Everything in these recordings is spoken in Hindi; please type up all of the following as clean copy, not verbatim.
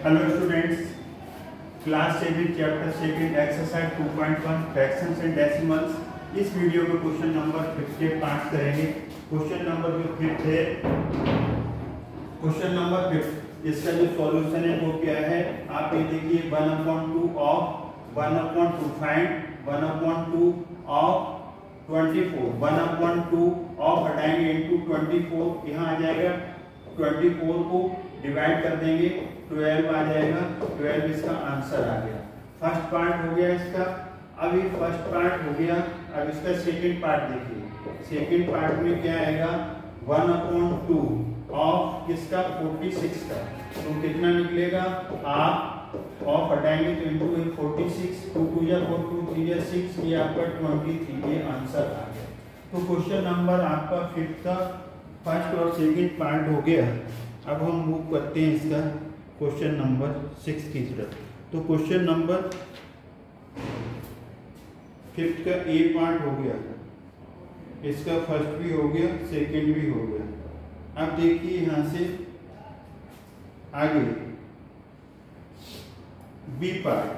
Hello students, class 7 chapter 7 exercise 2.1 fractions and decimals. इस वीडियो में क्वेश्चन नंबर 50 पास करेंगे। क्वेश्चन नंबर जो 5 है, क्वेश्चन नंबर 5, इसका जो सॉल्यूशन है वो क्या है आप ये देखिए। 1/2 ऑफ 1/2 फाइंड 1/2 ऑफ 24, 1/2 ऑफ हटाएंगे इनटू 24, यहाँ आ जाएगा 24 को डिवाइड कर देंगे 12 आ जाएगा, 12 इसका आंसर आ गया। फर्स्ट पार्ट हो गया इसका। अब ये फर्स्ट पार्ट हो गया, अब इसका सेकंड पार्ट देखिए। सेकंड पार्ट में क्या आएगा 1/2 ऑफ किसका 46 का, तो कितना निकलेगा हाफ ऑफ हटाएंगे तो इनटू 46, 2 2 या 4 2 3 या 6, ये आपका 23, ये आंसर आ गया। तो क्वेश्चन नंबर आपका 5 का फर्स्ट और सेकंड पार्ट हो गया। अब हम मूव करते हैं इसका क्वेश्चन नंबर 6 की तरफ। तो क्वेश्चन नंबर 5 का ए पार्ट हो गया, इसका फर्स्ट भी हो गया, सेकंड भी हो गया। अब देखिए यहां से आगे बी पार्ट।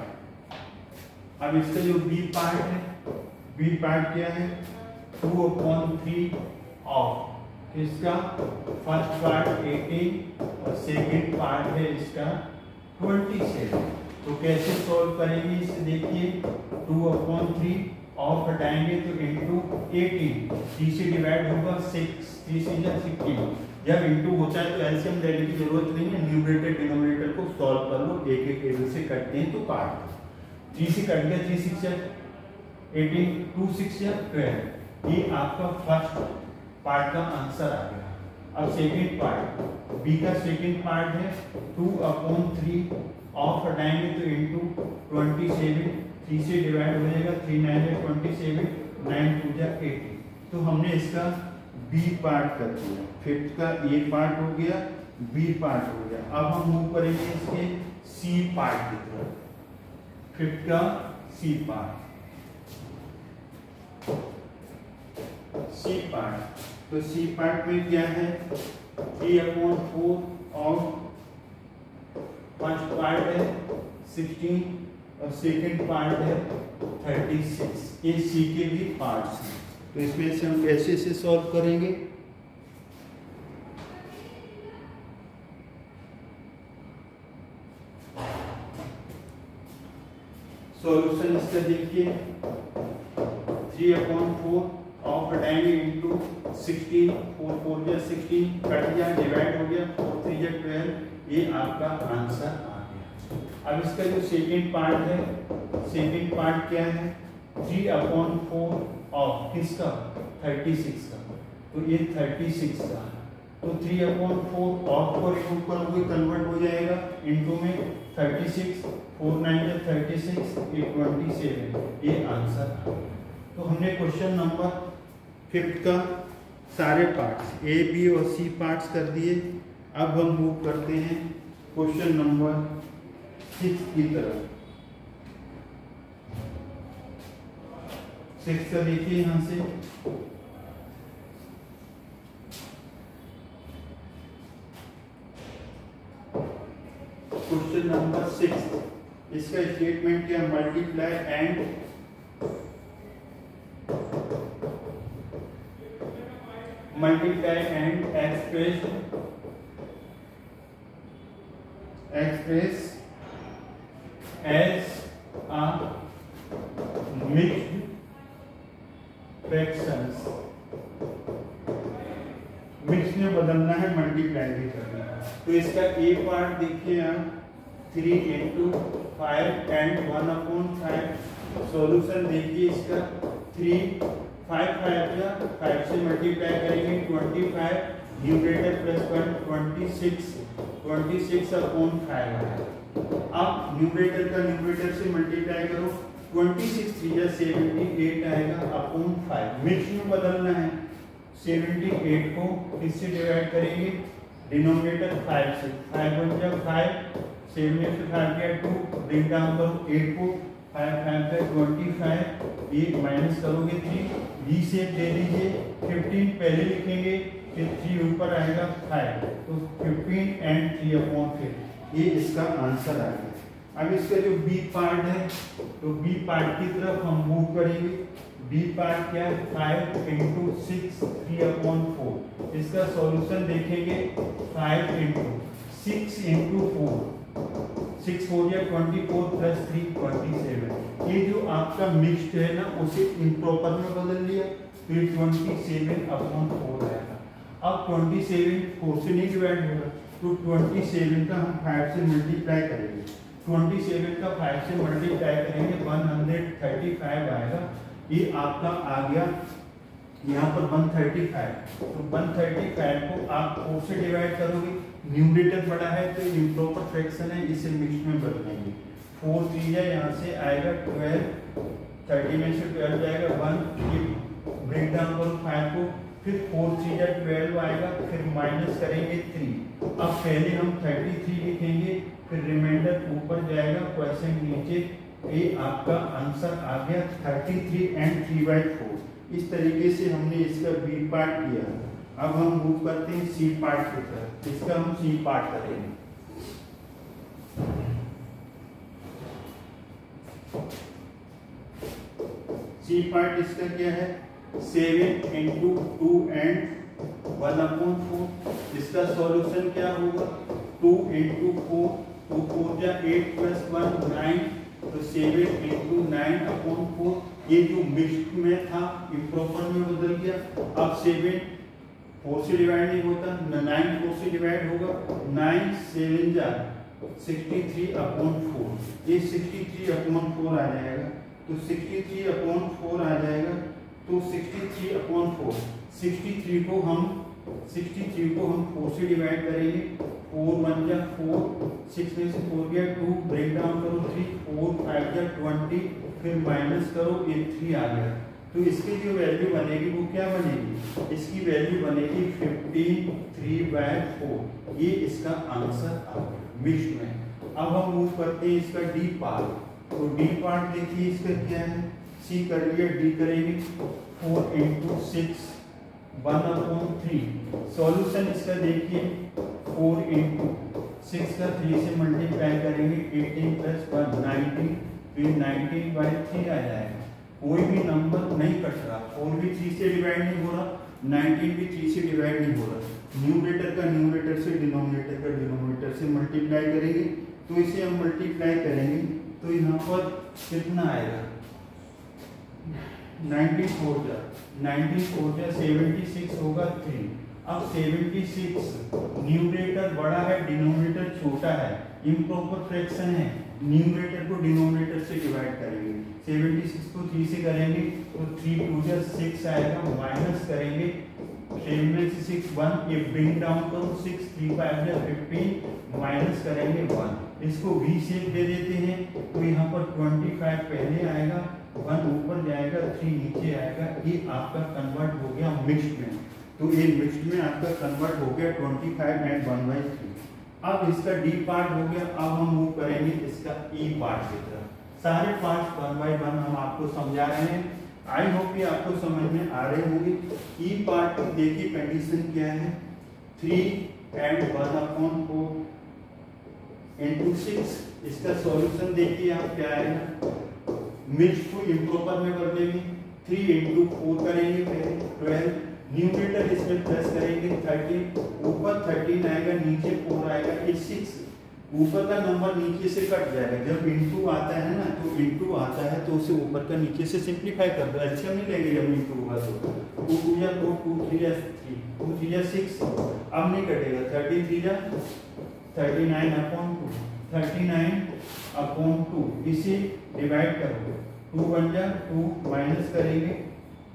अब इसका जो बी पार्ट है, बी पार्ट क्या है 2/3 ऑफ इसका फर्स्ट पार्ट 18 और सेकंड पार्ट है इसका 27। तो कैसे सॉल्व करेंगे इसे देखिए। 2/3 ऑफ हटाएंगे तो इनटू 18, 3 से डिवाइड होगा 6, 3 से 16। जब इनटू होता है तो एलसीएम लेने की जरूरत नहीं है, न्यूमरेटर डिनोमिनेटर को सॉल्व कर लो। एक एक टेबल से करते हैं तो पार्ट 3 से कट गया, 3 6 18, 2 6 12, ये आपका फर्स्ट पार्ट का आंसर आ गया। अब सेकंड पार्ट, बी का सेकंड पार्ट है 2/3 ऑफ हटाएंगे तो इनटू 27, 3 से डिवाइड हो जाएगा, 3 9 या 27, 9 2 या 80। तो हमने इसका बी पार्ट कर दिया। 5 का ए पार्ट हो गया, बी पार्ट हो गया। अब हम मूव करेंगे इसके सी पार्ट की तरफ। 5 का सी पार्ट, सी पार्ट। तो सी पार्ट में क्या है 3/4 और फर्स्ट पार्ट है 16 और सेकंड पार्ट है 36। ये सी के भी पार्ट्स हैं। तो इसमें से हम कैसे से सॉल्व करेंगे। सॉल्यूशन इसका देखिए। 3/4 ऑफ हटाएंगे इनटू 16, 4 4 या 16, कट गया, डिवाइड हो गया, 4 3 या 12, ये आपका आंसर आ गया। अब इसका जो सेकंड पार्ट है, सेकंड पार्ट क्या है 3/4 ऑफ किसका 36 का, तो ये 36 का। तो 3/4 ऑफ को रिमूव करोगे कन्वर्ट हो जाएगा इनटू में 36, 4 9 या 36, ये 27, ये आंसर आ गया। तो हमने क्वेश्चन नंबर 5 का सारे पार्ट्स ए बी और सी पार्ट्स कर दिए। अब हम मूव करते हैं क्वेश्चन नंबर 6 की तरफ। 6 का देखिए यहां से। क्वेश्चन नंबर 6, इसका स्टेटमेंट क्या, multiply and express as a mixed fractions। Mix में बदलना है, मल्टीप्लाई भी करना है। तो इसका ए पार्ट देखिए आप 3 × 5 एंड 1/5। सॉल्यूशन देखिए इसका 3 5 5 या 5 से मल्टीप्लाई करेंगे 25, न्यूमरेटर प्लस 1 26/5 आया। अब न्यूमरेटर का न्यूमरेटर से मल्टीप्लाई करो, 26 3 या 78 आएगा अपॉन 5। मिक्स में बदलना है, 78 को किससे डिवाइड करेंगे, डिनोमिनेटर 5 से, 5 1 जा 5, 7 में से 5 गया 2, ब्रिंग डाउन करो 8 को, 5 5 25, ये माइनस करोगे 3, बी शेप दे दीजिए, 15 पहले लिखेंगे फिर 3 ऊपर आएगा 5, तो 15 एंड 3/5 ये इसका आंसर आ गया। अब इसका जो बी पार्ट है, तो बी पार्ट की तरफ हम मूव करेंगे। बी पार्ट क्या है? 5 इंटू 6 3/4। इसका सॉल्यूशन देखेंगे 5 इंटू 6 इंटू 4, 6 4 या 24 प्लस 3 27। ये जो आपका मिक्स्ड है ना, उसे इम्प्रॉपर में बदल दिया, फिर 27/4 आएगा। अब 27 4 से नहीं डिवाइड होगा, तो 27 का हम 5 से मल्टीप्लाई करेंगे। 27 का 5 से मल्टीप्लाई करेंगे 135 आएगा। ये आपका आ गया यहाँ पर 135। तो 135 को आप 4 से डिवाइड करोगे, न्यूमरेटर बड़ा है तो इम्प्रॉपर फ्रैक्शन है, इसे मिक्स में बदलेंगे। 4 3 यहाँ से आएगा 12, 30 में से 12 जाएगा 1, ये ब्रेक डाउन करो 5 को, फिर 4 3 12 आएगा, फिर माइनस करेंगे 3। अब पहले हम 33 लिखेंगे, फिर रिमाइंडर ऊपर जाएगा, क्वेश्चन नीचे। ये आपका आंसर आ गया 33 एंड 3/4। इस तरीके से हमने इसका बी पार्ट किया। अब हम मूव करते हैं सी पार्ट की तरफ। इसका हम सी पार्ट करेंगे। सी पार्ट इसका क्या है? 7 इंटू 2 एंड 1/4। इसका सॉल्यूशन क्या होगा? 2 इंटू 4, 2 4 जा 8 प्लस 1 9, तो 7 इंटू 9/4। ये जो मिक्स्ड में था इम्प्रॉपर में बदल गया। अब 7 4 से डिवाइड नहीं होता, 9 4 से डिवाइड होगा, 9 7 जा 63/4। ये 63/4 आ जाएगा, तो 63/4 आ जाएगा। तो 63/4, 63 को हम 4 से डिवाइड करेंगे। 4 1 जा 4, 6 में से 4 गया 2, ब्रेक डाउन करो 3, 4 5 जा 20, फिर माइनस करो, ये 3 आ गया। तो इसकी जो वैल्यू बनेगी वो क्या बनेगी? इसकी वैल्यू बनेगी 15 3/4। ये इसका आंसर आ गया मिक्स्ड में। अब हम मूव करते हैं इसका डी पार्ट। तो डी पार्ट देखिए इसका क्या है? सी कर लिया, डी करेंगे 4 इंटू 6 1/3। सॉल्यूशन इसका देखिए 4 इंटू 6 का 3 से मल्टीप्लाई करेंगे, 18 प्लस 1 19, फिर 19/3 आ जाएगा। कोई भी नंबर नहीं कट रहा, 4 भी 3 से डिवाइड नहीं हो रहा, 19 भी 3 से डिवाइड नहीं हो रहा। न्यूमरेटर का न्यूमरेटर से, डिनोमिनेटर का डिनोमिनेटर से मल्टीप्लाई करेंगे। तो इसे हम मल्टीप्लाई करेंगे तो यहाँ पर कितना आएगा? 94 जा 76 होगा 3। अब 76 न्यूमरेटर बड़ा है, डिनोमिनेटर छोटा है, इम्प्रॉपर फ्रैक्शन है, न्यूमरेटर को डिनोमिनेटर से डिवाइड करेंगे। 76 को 3 से करेंगे तो 3 2 जा 6 आएगा, माइनस करेंगे 7 में से 6 1, ये ब्रिंग डाउन करो 6 3 5 जा 15, माइनस करेंगे 1। इसको v शेप दे देते हैं, तो यहाँ पर 25 पहले आएगा, 1 ऊपर जाएगा, 3 नीचे आएगा। ये आपका कन्वर्ट हो गया मिक्स्ड में। तो ये मिक्स्ड में आपका कन्वर्ट हो गया 25 एंड 1/3। अब इसका डी पार्ट हो गया। अब हम मूव करेंगे इसका ई पार्ट की तरफ। सारे पार्ट 1 बाय 1 हम आपको समझा रहे हैं। आई होप कि आपको समझ में आ रहे होंगे। ई पार्ट की देखिए कंडीशन क्या है? 3 एंड 1/4 इंटू 6। इसका सॉल्यूशन देखिए आप क्या आएगा? मिक्स को इम्प्रॉपर में बदलेंगे, 3 इंटू 4 करेंगे, पहले 12, न्यूमरेटर इसमें प्लस करेंगे 13, ऊपर 13 आएगा, नीचे 4 आएगा, ये 6। ऊपर का नंबर नीचे से कट जाएगा। जब इंटू आता है ना, तो इंटू आता है तो उसे ऊपर का नीचे से सिंप्लीफाई कर दो, अच्छा नहीं लगेगा जब इंटू होगा तो 2 2 या 4, 2 3 या 3, 2 3 या 6। अब नहीं कटेगा, 30 3 या 39/2, 39/2। इसे डिवाइड करो, 2 1 जा 2, माइनस करेंगे,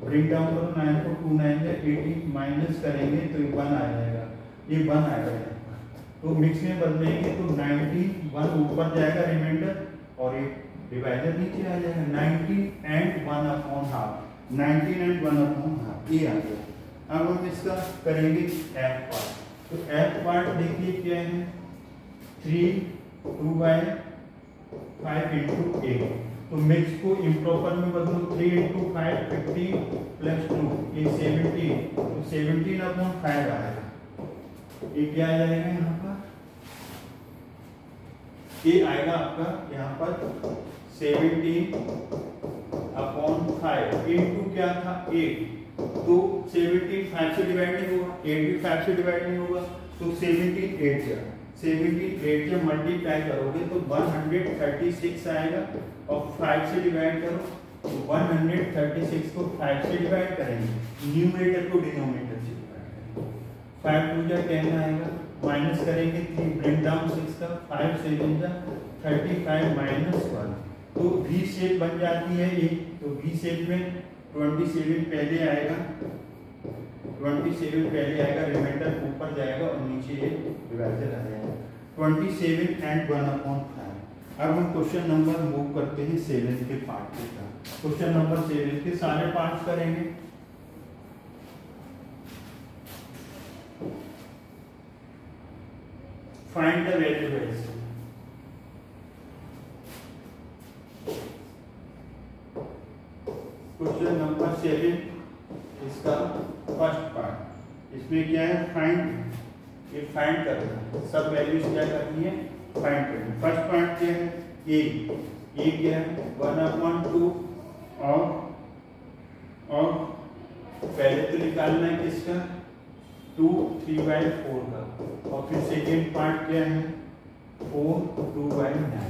ब्रेक डाउन करो 9 को, 2 9 जा 18, माइनस करेंगे तो ये 1 आ जाएगा, ये 1 आएगा। तो मिक्स में बदलेंगे तो 90, 1 ऊपर जाएगा रिमाइंडर, और ये डिवाइडर नीचे आ जाएगा। 90 एंड 1/2, 90 एंड 1/2 ये आ गया। अब हम इसका करेंगे एफ पार्ट। तो एफ पार्ट देखिए क्या है? 3 2/5 इंटू 8। तो मिक्स को इम्प्रॉपर में बदलो, 3 इंटू 5 50 प्लस 2, ये 17, तो 17/5 आएगा। ये क्या आ जाएगा यहाँ पर? ये आएगा आपका यहाँ पर 17/5 इंटू क्या था 8, तो 17 5 से डिवाइड नहीं होगा, 8 भी 5 से डिवाइड नहीं होगा, तो 17 जब मल्टीप्लाई करोगे तो 136 आएगा, और 5 से डिवाइड करो तो 136 को 5 से डिवाइड करेंगे, न्यूमरेटर को डिनोमिनेटर से डिवाइड करेंगे, 5 2 जा 10 आएगा, माइनस करेंगे 3 ब्रिंग डाउन 6 का, 5 7 जा 35 माइनस 1, तो V शेप बन जाती है ये, तो V शेप में 27 पहले आएगा, 27 पहले आएगा, रिमाइंडर ऊपर जाएगा और नीचे ये डिवाइजर आ जाएगा, 27 एंड 1/5। अब हम क्वेश्चन नंबर मूव करते हैं 7 के पार्ट के साथ। क्वेश्चन नंबर 7 के सारे पार्ट्स करेंगे। Find the value. Question number 7 इसका फर्स्ट पार्ट, इसमें क्या है फाइंड, ये फाइंड करना है, सब वैल्यूज क्या करनी है फाइंड करनी है। फर्स्ट पार्ट क्या है ए क्या है 1/2 और पहले तो निकालना है किसका 2 3/4 का, और फिर सेकेंड पार्ट क्या है 4 2/9।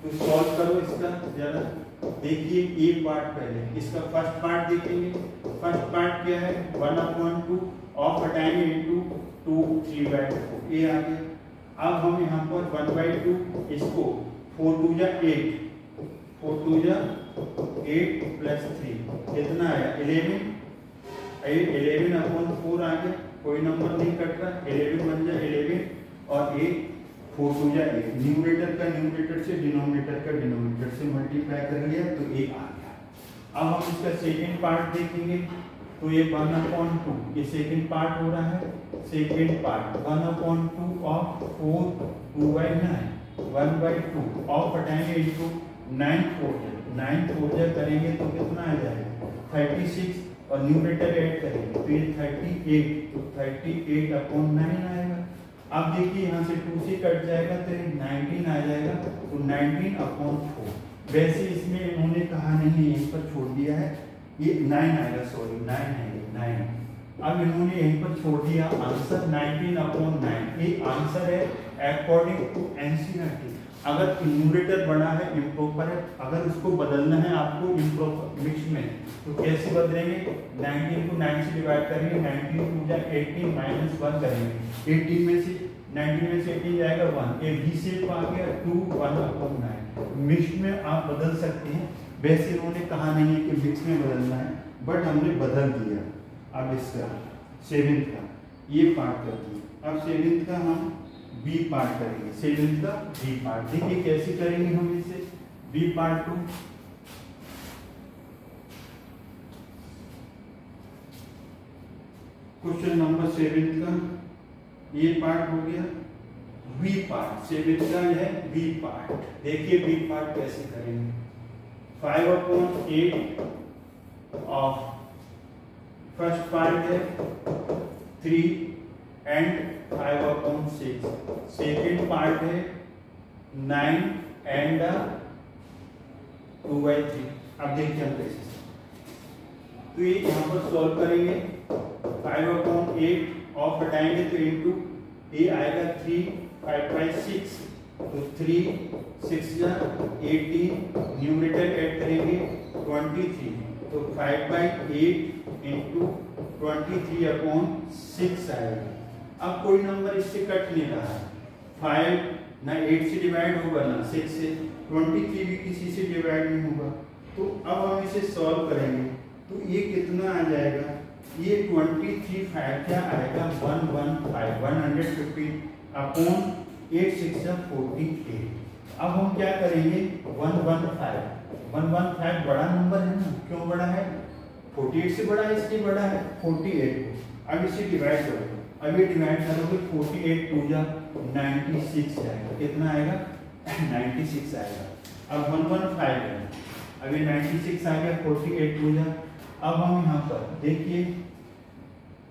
तो सॉल्व करो इसका जरा, देखिए ए पार्ट पहले, इसका फर्स्ट पार्ट देखेंगे। फर्स्ट पार्ट क्या है 1/2 ऑफ हटाएंगे इनटू 2 3/4, ए आ गया। अब हम यहाँ पर 1/2 इसको 4 2 जा 8, 4 2 जा 8 प्लस 3 कितना आया 11, 11/4 आ गया, कोई नंबर नहीं कट रहा, 11 बन जाए 11, और 8 4 2 जा 8, न्यूमरेटर का न्यूमरेटर से डिनोमिनेटर का डिनोमिनेटर से मल्टीप्लाई कर लिया तो 1 आ गया। अब हम इसका सेकंड पार्ट देखेंगे, तो ये 1/2, ये सेकंड पार्ट हो रहा है, सेकंड पार्ट 1/2 ऑफ 4 2/9, 1/2 ऑफ हटाएंगे इनटू 9 4 जा करेंगे तो कितना आ जाएगा 36, और न्यूमरेटर ऐड करेंगे तो ये 38, तो 38/9 आएगा। अब देखिए यहाँ से 2 से कट जाएगा तो 19 आ जाएगा, तो 19/4। वैसे इसमें इन्होंने कहा नहीं, यहीं पर छोड़ दिया है, ये 9 आएगा, सॉरी 9 आएगा 9। अब इन्होंने यहीं पर छोड़ दिया आंसर 19/9, ये आंसर है अकॉर्डिंग टू एनसीईआरटी। अगर न्यूमरेटर बड़ा है इम्प्रॉपर है, अगर उसको बदलना है आपको इम्प्रॉपर मिक्स में, तो कैसे बदलेंगे 19 को 9 से डिवाइड करेंगे, 19 2 जा 18 माइनस 1 करेंगे, 18 में से 19 में से 18 जाएगा 1, ये बी शेप आ गया 2 1/9। मिक्स में आप बदल सकते हैं, वैसे उन्होंने कहा नहीं है कि मिक्स में बदलना है, बट हमने बदल दिया। अब इसका 7 का ये पार्ट कर दिया, अब 7 का हम बी पार्ट करेंगे, 7 का बी पार्ट। देखिए कैसे करेंगे हम इसे, बी पार्ट 2 क्वेश्चन नंबर 7 का ये पार्ट हो गया, बी पार्ट 7 का है बी पार्ट। देखिए बी पार्ट कैसे करेंगे, 5/8 ऑफ फर्स्ट पार्ट है 3 एंड 5/6, सेकेंड पार्ट है 9 एंड 2/3। अब देखिए हम कैसे, तो ये यहाँ पर सॉल्व करेंगे, 5/8 ऑफ हटाएंगे तो इनटू ये आएगा 3 5/6, तो 3 6 जा 18, न्यूमरेटर ऐड करेंगे 23, तो 5/8 इंटू 23/6 आएगा। अब कोई नंबर इससे कट नहीं रहा है, 5 ना 8 से डिवाइड होगा ना 6 से, 23 भी किसी से डिवाइड नहीं होगा। तो अब हम इसे सॉल्व करेंगे तो ये कितना आ जाएगा, ये 23 5 क्या आएगा 115 150/8 6 48। अब हम क्या करेंगे 115 बड़ा नंबर है ना, क्यों बड़ा है 48 से बड़ा है, इसलिए बड़ा है 48 को। अब इसे डिवाइड करो, अब ये डिवाइड करोगे 48 2 जा 96 आएगा, कितना आएगा 96 आएगा। अब 115 है, अब ये 96 आ गया, 48 2 जा। अब हम यहाँ पर देखिए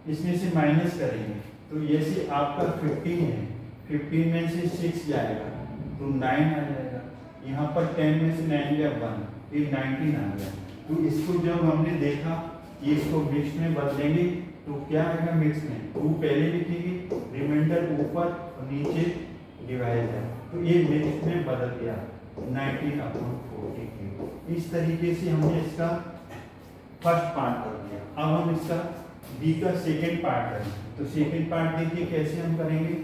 इसमें से माइनस करेंगे, तो ये से आपका 15 है, 15 में से 6 जाएगा, तो 9 आ जाएगा। यहाँ पर 10 में से 9 गया 1, ये 19 आ गया। तो इसको जब हमने देखा ये इसको मिक्स में बदलेंगे तो क्या आएगा मिक्स में, 2 पहले लिखेंगे, रिमाइंडर ऊपर और नीचे डिवाइड है, तो ये मिक्स में बदल गया 19/40। इस तरीके से हमने इसका फर्स्ट पार्ट कर दिया। अब हम इसका बी का सेकेंड पार्ट करेंगे। तो सेकेंड पार्ट देखिए कैसे हम करेंगे।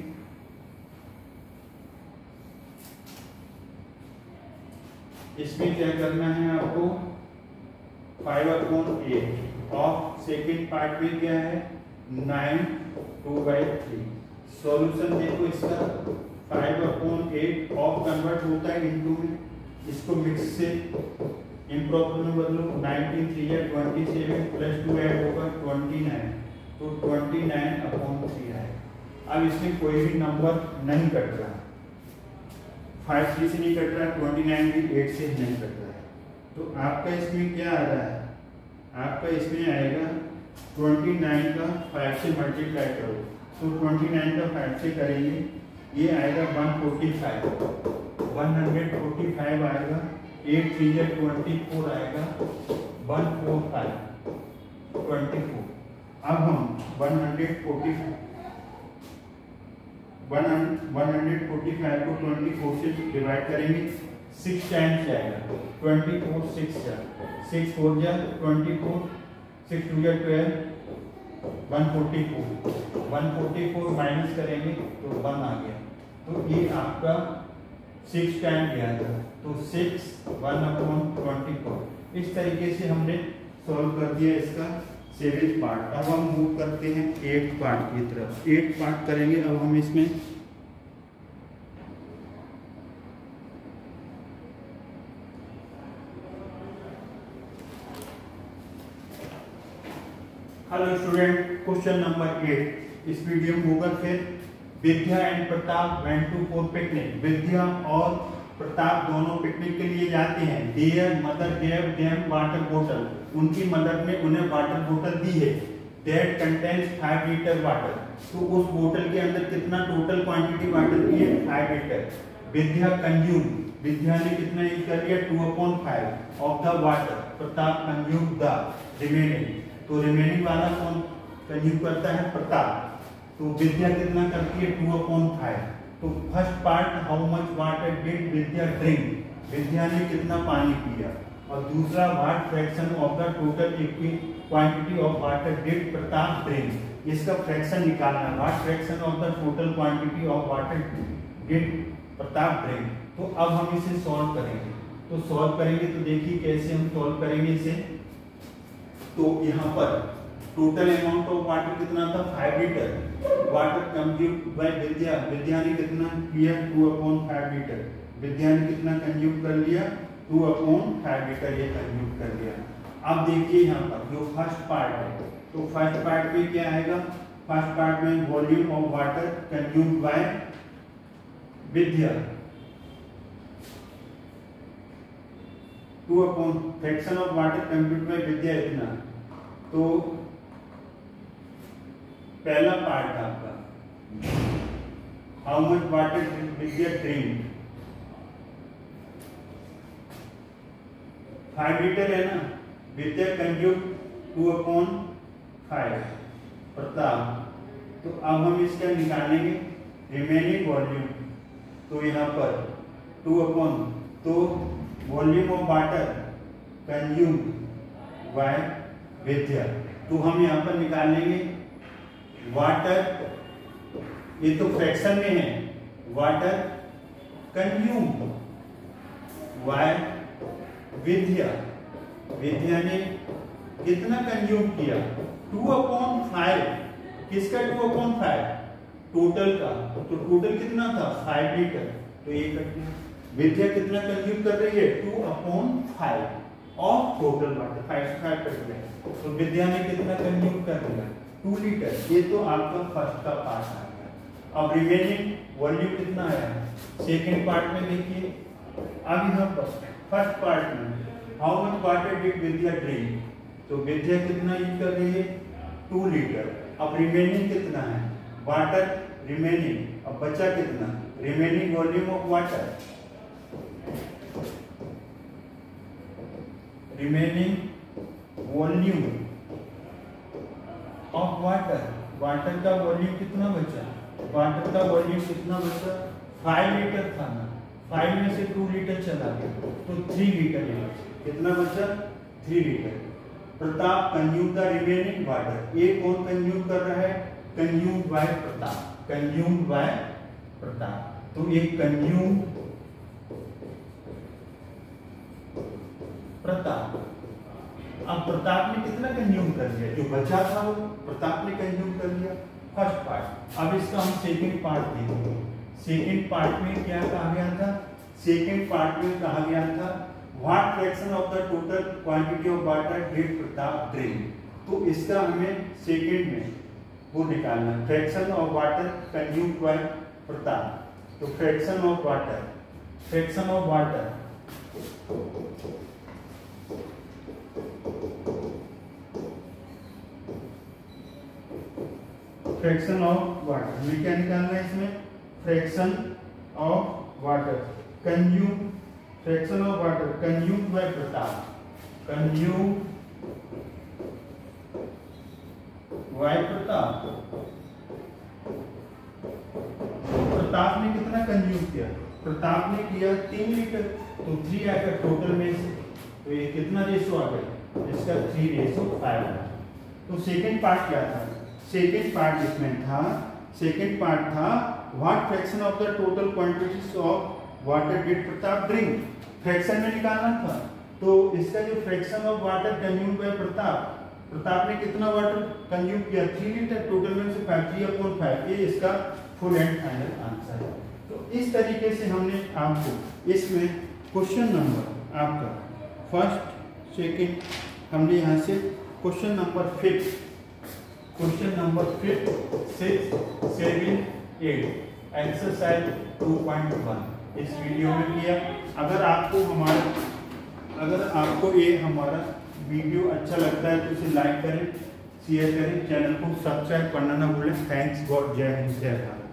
इसमें क्या करना है आपको, 5/8 और सेकेंड पार्ट में क्या है 9 2/3। सॉल्यूशन देखो इसका 5/8 ऑफ कन्वर्ट होता है इनटू में, इसको मिक्स से इम्प्रॉपर में बदलो, 19 3 या 27 प्लस 2 ऐड होगा 29, तो 29/3 है। अब इसमें कोई भी नंबर नहीं कट रहा, 5 3 से नहीं कट रहा, 29 भी 8 से नहीं कट रहा है। तो आपका इसमें क्या आ रहा है, आपका इसमें आएगा 29 का 5 से मल्टीप्लाई करो, तो 29 का 5 से करेंगे, ये आएगा 145 आएगा, 8 3 या 24 आएगा, 145 24। अब हम 145 को 24 से डिवाइड करेंगे, 6 टाइम्स जाएगा, 24 6 जा 6 4 जा 24, 6 2 जा 12, 144 माइनस करेंगे तो 1 आ गया। तो ये आपका 6 टाइम गया था, तो 6 1/24। इस तरीके से हमने सॉल्व कर दिया इसका 7th पार्ट। अब हम मूव करते हैं 8th पार्ट की तरफ। 8th पार्ट करेंगे। अब हम इसमें हेलो स्टूडेंट, क्वेश्चन नंबर 8। इस वीडियो में होगा फिर Vidya and Pratap went to for picnic. Vidya और प्रताप दोनों पिकनिक के लिए जाते हैं। Their mother gave them water बोतल, उनकी मदर ने उन्हें वाटर बोतल दी है। दैट कंटेन्स 5 लीटर वाटर, तो उस बोतल के अंदर कितना टोटल क्वांटिटी वाटर की है 5 लीटर। विद्या कंज्यूम, विद्या ने कितना यूज कर लिया 2/5 of the water. Pratap consume the remaining, तो रिमेनिंग वाला कौन कंज्यूम करता है प्रताप। तो विद्या कितना करती है 2/5। तो first part how much water did Vidya drink, Vidya ने कितना पानी पिया। और दूसरा what fraction of the total quantity of water did Pratap drink, इसका फ्रैक्शन निकालना है। What fraction of the total quantity of water did Pratap drink. तो अब हम इसे सॉल्व करेंगे। तो सॉल्व करेंगे तो देखिए कैसे हम सॉल्व करेंगे इसे। तो यहाँ पर टोटल अमाउंट ऑफ वाटर कितना था 5 लीटर। वाटर कंज्यूम्ड बाय विद्या, विद्या ने कितना किया 2/5 लीटर। विद्या ने कितना कंज्यूम कर लिया 2/5 लीटर, ये कंज्यूम कर लिया। अब देखिए यहाँ पर जो फर्स्ट पार्ट है, तो फर्स्ट पार्ट में क्या आएगा, फर्स्ट पार्ट में volume of water consumed by Vidya 2 fraction of water consumed by Vidya इतना। तो पहला पार्ट आपका how much water Vidya drink, 5 litre है ना, विद्या कंज्यूम 2/5 प्रताप। तो अब हम इसका निकालेंगे रिमेनिंग वॉल्यूम। तो यहाँ पर 2 तो volume of water consume by Vidya, तो हम यहाँ पर निकालेंगे वाटर, ये तो फ्रैक्शन में है, वाटर कंज्यूम बाय विद्या, विद्या ने कितना कंज्यूम किया 2/5। किसका 2/5 टोटल का, तो टोटल कितना था 5 लीटर, तो ये कट गया। विद्या कितना कंज्यूम कर रही है 2/5 ऑफ टोटल वाटर, 5 कट गया। तो विद्या ने कितना कंज्यूम कर दिया 2 लीटर। ये तो आपका फर्स्ट का पार्ट आ गया। अब रिमेनिंग वॉल्यूम कितना आया सेकेंड पार्ट में देखिए। अब यहाँ पर फर्स्ट पार्ट में how much water did Vidya drink, तो विद्या कितना यूज कर रही है 2 लीटर। अब रिमेनिंग कितना है वाटर रिमेनिंग, अब बचा कितना remaining volume of water, remaining volume of water, water का वॉल्यूम कितना बचा, वाटर का वॉल्यूम कितना बचा, 5 लीटर था ना, 5 में से 2 लीटर चला गया तो 3 लीटर है, कितना बचा 3 litre. Pratap consume the remaining water, ये कौन कंज्यूम कर रहा है, consume by Pratap, consume by Pratap, तो ये कंज्यूम प्रताप। अब प्रताप ने कितना कंज्यूम कर लिया, जो बचा था वो प्रताप ने कंज्यूम कर लिया, फर्स्ट पार्ट। अब इसका हम सेकंड पार्ट देखेंगे। सेकंड पार्ट में क्या कहा गया था, सेकंड पार्ट में कहा गया था what fraction of the total quantity of water did Pratap drink, तो इसका हमें सेकंड में वो निकालना, fraction of water consumed by Pratap, तो fraction of water, fraction of water fraction of water, हमें क्या निकालना है इसमें, fraction of water consume, fraction of water consumed by Pratap, consume by Pratap. Pratap ने कितना कंज्यूम किया, प्रताप ने किया 3 लीटर, तो 3 आकर टोटल में से, तो ये कितना रेशो आ गया, इसका 3:5। तो सेकंड पार्ट क्या था, सेकंड पार्ट इसमें था, सेकंड पार्ट था what fraction of the total quantities of water did Pratap drink, fraction में निकालना था। तो इसका जो fraction of water consume by Pratap, Pratap ने कितना वाटर कंज्यूम किया 3 लीटर, टोटल में से 3/5, ये इसका फुल एंड फाइनल आंसर है। तो इस तरीके से हमने आपको इसमें क्वेश्चन नंबर आपका फर्स्ट सेकंड, हमने यहाँ से question number 5, question number 5, 6, 7, 8 exercise 2.1 इस वीडियो में किया। अगर आपको ये हमारा वीडियो अच्छा लगता है तो इसे लाइक करें, शेयर करें, चैनल को सब्सक्राइब करना ना भूलें। थैंक्स गॉड, जय हिंद, जय भारत।